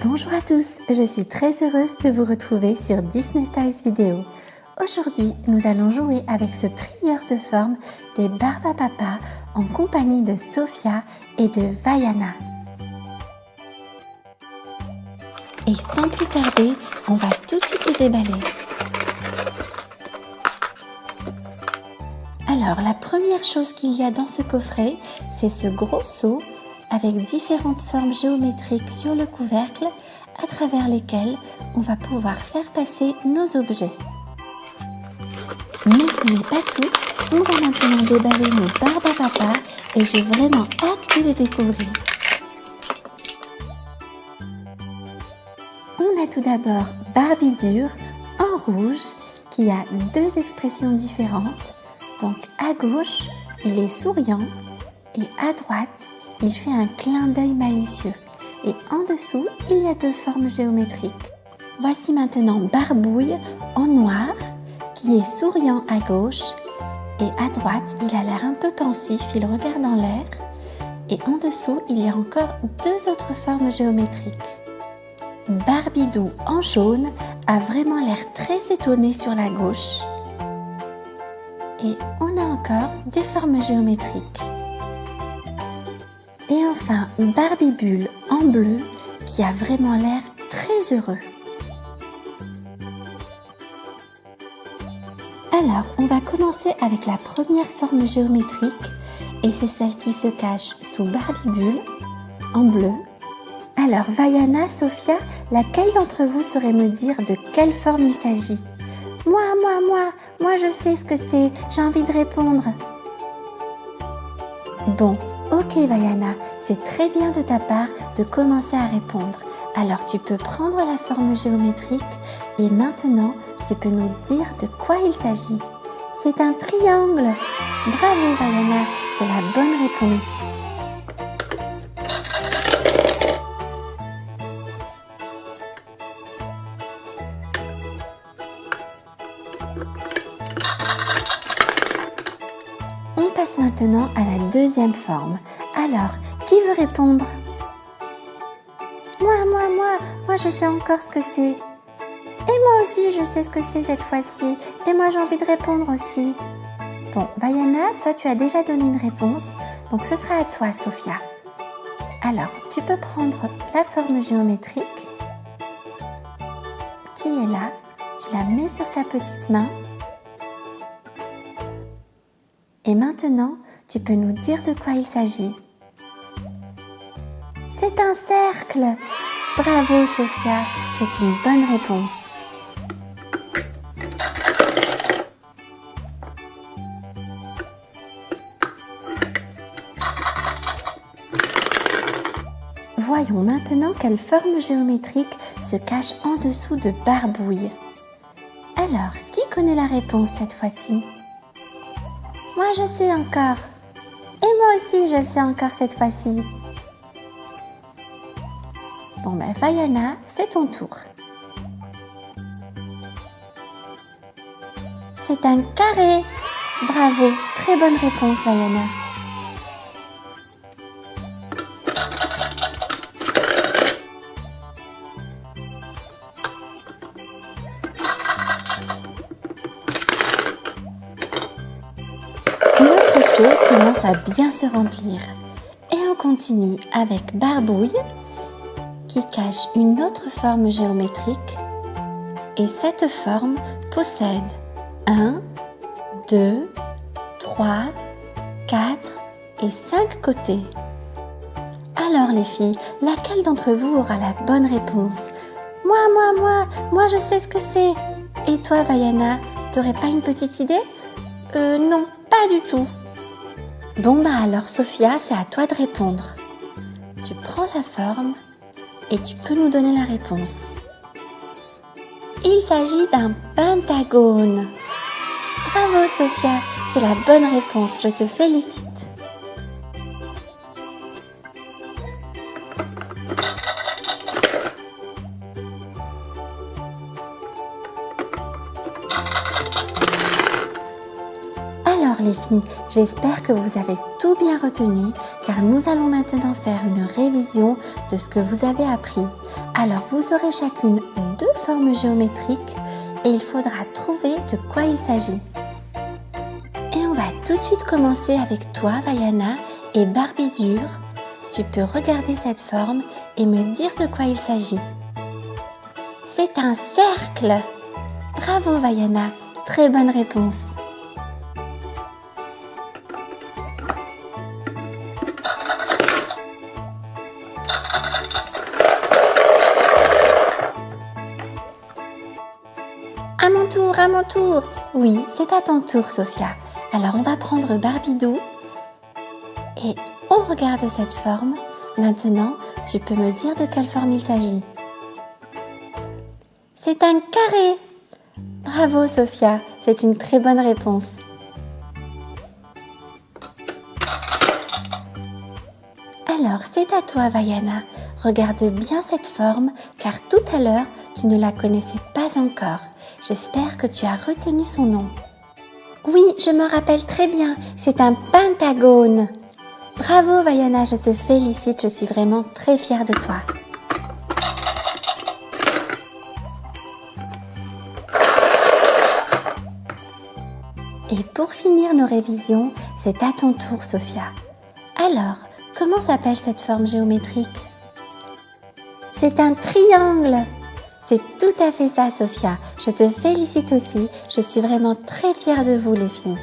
Bonjour à tous, je suis très heureuse de vous retrouver sur Disney Toys Vidéo. Aujourd'hui, nous allons jouer avec ce trieur de formes des Barbapapa en compagnie de Sophia et de Vaiana. Et sans plus tarder, on va tout de suite les déballer. Alors, la première chose qu'il y a dans ce coffret, c'est ce gros seau avec différentes formes géométriques sur le couvercle à travers lesquelles on va pouvoir faire passer nos objets. Mais ce n'est pas tout, on va maintenant déballer nos Barbapapa et j'ai vraiment hâte de les découvrir. On a tout d'abord Barbie Dur en rouge qui a deux expressions différentes. Donc à gauche, il est souriant et à droite, il fait un clin d'œil malicieux. Et en dessous, il y a deux formes géométriques. Voici maintenant Barbouille en noir qui est souriant à gauche et à droite, il a l'air un peu pensif, il regarde en l'air. Et en dessous, il y a encore deux autres formes géométriques. Barbidou en jaune a vraiment l'air très étonné sur la gauche. Et on a encore des formes géométriques. Et enfin, Barbie Bulle en bleu qui a vraiment l'air très heureux. Alors, on va commencer avec la première forme géométrique et c'est celle qui se cache sous Barbie Bulle en bleu. Alors, Vaiana, Sophia, laquelle d'entre vous saurait me dire de quelle forme il s'agit ? Moi, je sais ce que c'est, j'ai envie de répondre. Bon, ok Vaiana, c'est très bien de ta part de commencer à répondre. Alors tu peux prendre la forme géométrique et maintenant tu peux nous dire de quoi il s'agit. C'est un triangle. Bravo Vaiana, c'est la bonne réponse. On passe maintenant à la deuxième forme. Alors, qui veut répondre ? Moi, je sais encore ce que c'est. Et moi aussi, je sais ce que c'est cette fois-ci. Et moi, j'ai envie de répondre aussi. Bon, Vaiana, toi, tu as déjà donné une réponse. Donc, ce sera à toi, Sophia. Alors, tu peux prendre la forme géométrique qui est là. Tu la mets sur ta petite main. Et maintenant, tu peux nous dire de quoi il s'agit. C'est un cercle. Bravo Sophia, c'est une bonne réponse. Voyons maintenant quelle forme géométrique se cache en dessous de Barbouille. Alors, qui connaît la réponse cette fois-ci ? Moi, je sais encore. Et moi aussi, je le sais encore cette fois-ci. Bon, ben, Vaiana, c'est ton tour. C'est un carré. Bravo, très bonne réponse, Vaiana. Notre seau commence à bien se remplir. Et on continue avec Barbouille qui cache une autre forme géométrique. Et cette forme possède 1, 2, 3, 4 et 5 côtés. Alors les filles, laquelle d'entre vous aura la bonne réponse ? Moi, je sais ce que c'est. Et toi, Vaiana, t'aurais pas une petite idée ? Non, pas du tout. Bon alors Sophia, c'est à toi de répondre. Tu prends la forme et tu peux nous donner la réponse. Il s'agit d'un pentagone. Bravo Sophia, c'est la bonne réponse, je te félicite. Alors les filles, j'espère que vous avez tout bien retenu, car nous allons maintenant faire une révision de ce que vous avez appris. Alors vous aurez chacune 2 formes géométriques et il faudra trouver de quoi il s'agit. Et on va tout de suite commencer avec toi, Vaiana, et Barbie Dure. Tu peux regarder cette forme et me dire de quoi il s'agit. C'est un cercle! Bravo, Vaiana, très bonne réponse. À mon tour. Oui, c'est à ton tour, Sophia. Alors on va prendre Barbidou et on regarde cette forme. Maintenant, tu peux me dire de quelle forme il s'agit. C'est un carré. Bravo, Sophia, c'est une très bonne réponse. Alors, c'est à toi, Vaiana. Regarde bien cette forme, car tout à l'heure, tu ne la connaissais pas encore. J'espère que tu as retenu son nom. Oui, je me rappelle très bien, c'est un pentagone. Bravo, Vaiana, je te félicite, je suis vraiment très fière de toi. Et pour finir nos révisions, c'est à ton tour, Sophia. Alors, comment s'appelle cette forme géométrique? C'est un triangle. C'est tout à fait ça, Sophia. Je te félicite aussi. Je suis vraiment très fière de vous, les filles.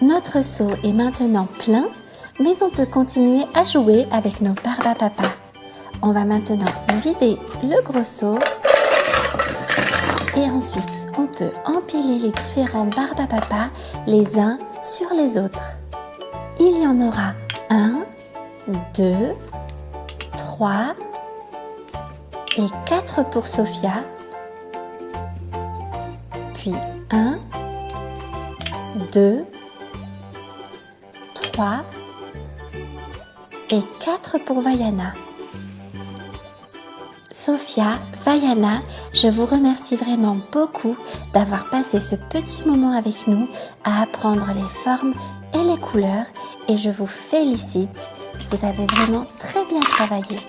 Notre seau est maintenant plein, mais on peut continuer à jouer avec nos Barbapapa. On va maintenant vider le gros seau et ensuite on peut empiler les différents Barbapapa les uns sur les autres. Il y en aura 1, 2, 3 et 4 pour Sophia, puis 1, 2, 3 et 4 pour Vaiana. Sophia, Vaiana, je vous remercie vraiment beaucoup d'avoir passé ce petit moment avec nous à apprendre les formes et les couleurs et je vous félicite. Vous avez vraiment très bien travaillé.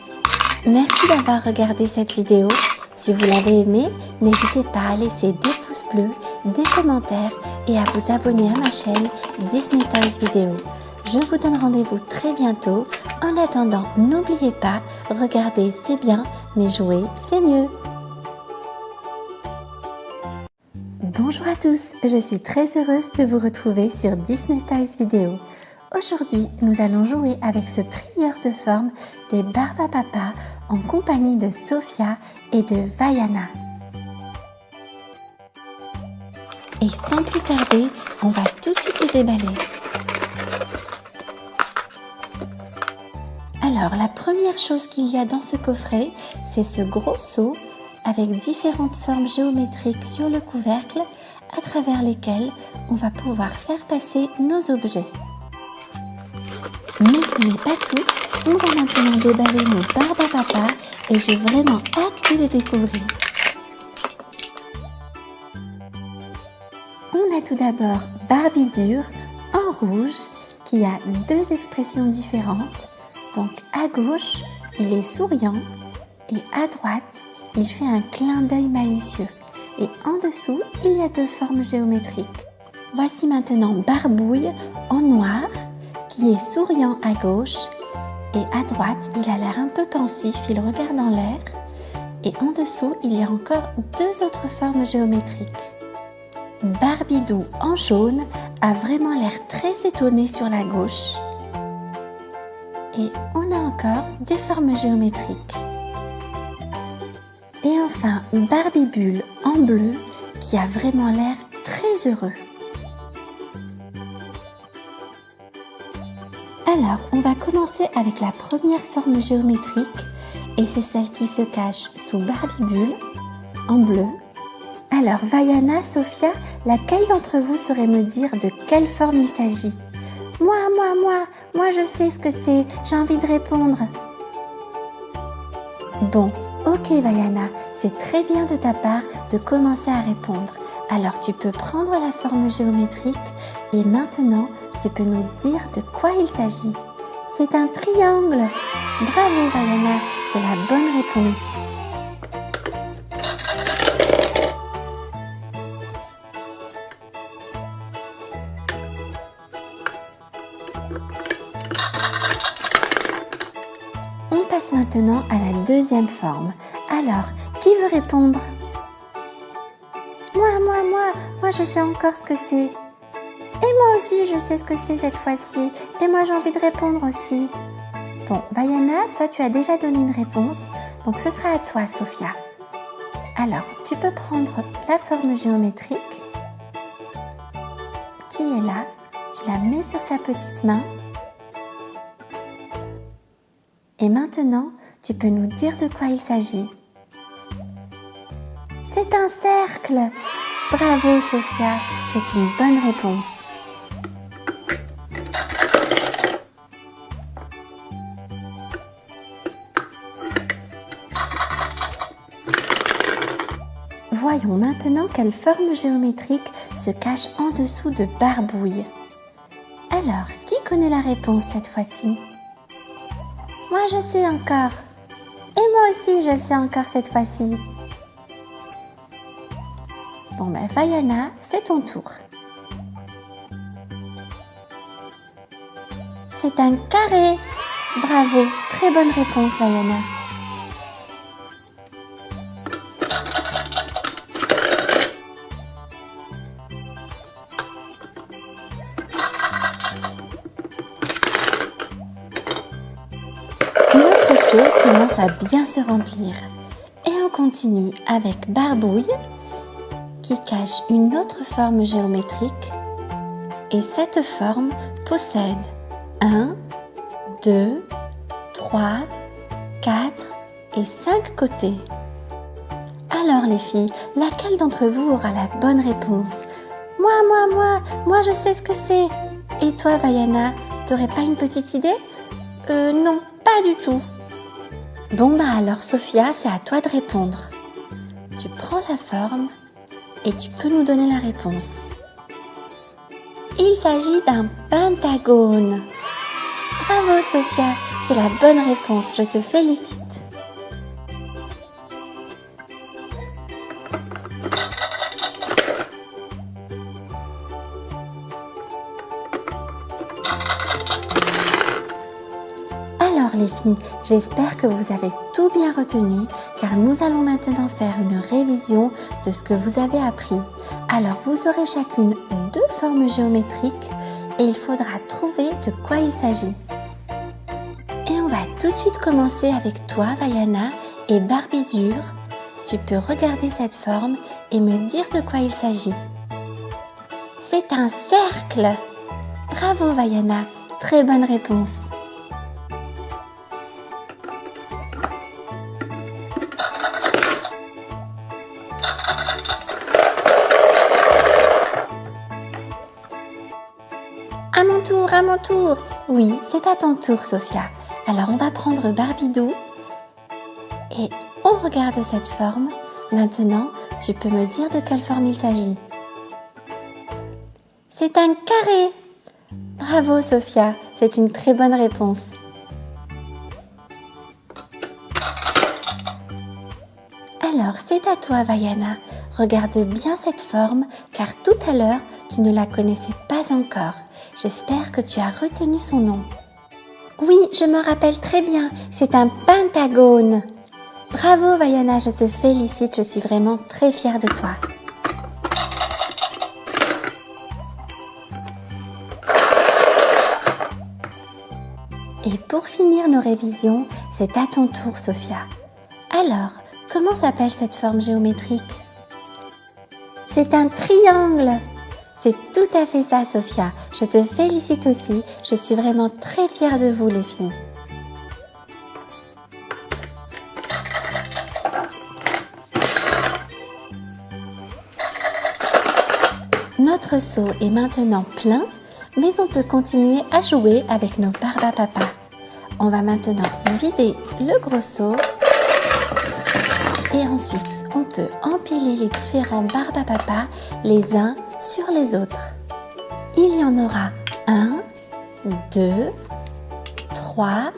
Merci d'avoir regardé cette vidéo. Si vous l'avez aimée, n'hésitez pas à laisser des pouces bleus, des commentaires et à vous abonner à ma chaîne Disney Toys Vidéo. Je vous donne rendez-vous très bientôt. En attendant, n'oubliez pas, regarder c'est bien, mais jouer c'est mieux. Bonjour à tous, je suis très heureuse de vous retrouver sur Disney Toys Vidéo. Aujourd'hui, nous allons jouer avec ce trieur de formes des Barbapapa en compagnie de Sophia et de Vaiana. Et sans plus tarder, on va tout de suite le déballer. Alors, la première chose qu'il y a dans ce coffret, c'est ce gros seau avec différentes formes géométriques sur le couvercle à travers lesquelles on va pouvoir faire passer nos objets. Mais ce n'est pas tout, on va maintenant déballer nos Barbapapa et j'ai vraiment hâte de les découvrir. On a tout d'abord Barbie Dure en rouge qui a 2 expressions différentes. Donc à gauche, il est souriant et à droite, il fait un clin d'œil malicieux. Et en dessous, il y a 2 formes géométriques. Voici maintenant Barbouille en noir qui est souriant à gauche et à droite, il a l'air un peu pensif, il regarde en l'air. Et en dessous, il y a encore 2 autres formes géométriques. Barbidou en jaune a vraiment l'air très étonné sur la gauche. Et on a encore des formes géométriques. Et enfin, Barbie Bulle en bleu qui a vraiment l'air très heureux. Alors, on va commencer avec la première forme géométrique et c'est celle qui se cache sous Barbie Bulle en bleu. Alors, Vaiana, Sophia, laquelle d'entre vous saurait me dire de quelle forme il s'agit? Moi je sais ce que c'est, j'ai envie de répondre. Bon, ok Vaiana, c'est très bien de ta part de commencer à répondre. Alors tu peux prendre la forme géométrique et maintenant tu peux nous dire de quoi il s'agit. C'est un triangle. Bravo Vaiana, c'est la bonne réponse. On passe maintenant à la deuxième forme. Alors, qui veut répondre? Moi je sais encore ce que c'est. Et moi aussi je sais ce que c'est cette fois-ci. Et moi j'ai envie de répondre aussi. Bon, Vaiana, toi tu as déjà donné une réponse, donc ce sera à toi Sophia. Alors, tu peux prendre la forme géométrique qui est là. Tu la mets sur ta petite main. Et maintenant, tu peux nous dire de quoi il s'agit. C'est un cercle. Bravo Sophia, c'est une bonne réponse. Voyons maintenant quelle forme géométrique se cache en dessous de Barbouille. Alors, qui connaît la réponse cette fois-ci? Moi je sais encore. Et moi aussi je le sais encore cette fois-ci. Bon ben Vaiana, c'est ton tour. C'est un carré. Bravo, très bonne réponse Vaiana. Notre seau commence à bien se remplir. Et on continue avec Barbouille qui cache une autre forme géométrique. Et cette forme possède 1, 2, 3, 4 et 5 côtés. Alors les filles, laquelle d'entre vous aura la bonne réponse? Moi je sais ce que c'est. Et toi Vaiana, t'aurais pas une petite idée? Non, pas du tout. Bon bah alors Sophia, c'est à toi de répondre. Tu prends la forme et tu peux nous donner la réponse. Il s'agit d'un pentagone. Bravo Sophia, c'est la bonne réponse, je te félicite. Alors les filles, j'espère que vous avez tout bien retenu car nous allons maintenant faire une révision de ce que vous avez appris. Alors vous aurez chacune 2 formes géométriques et il faudra trouver de quoi il s'agit. Et on va tout de suite commencer avec toi Vaiana et Barbidure. Tu peux regarder cette forme et me dire de quoi il s'agit. C'est un cercle. Bravo Vaiana, très bonne réponse. À mon tour. Oui, c'est à ton tour, Sophia. Alors, on va prendre Barbidou et on regarde cette forme. Maintenant, tu peux me dire de quelle forme il s'agit. C'est un carré. Bravo, Sophia. C'est une très bonne réponse. Alors, c'est à toi, Vaiana. Regarde bien cette forme, car tout à l'heure, tu ne la connaissais pas encore. J'espère que tu as retenu son nom. Oui, je me rappelle très bien, c'est un pentagone. Bravo Vaiana, je te félicite, je suis vraiment très fière de toi. Et pour finir nos révisions, c'est à ton tour Sophia. Alors, comment s'appelle cette forme géométrique? C'est un triangle. C'est tout à fait ça, Sophia. Je te félicite aussi. Je suis vraiment très fière de vous, les filles. Notre seau est maintenant plein, mais on peut continuer à jouer avec nos Barbapapa. On va maintenant vider le gros seau et Et ensuite, on peut empiler les différents Barbapapa les uns sur les autres. Il y en aura 1, 2, 3,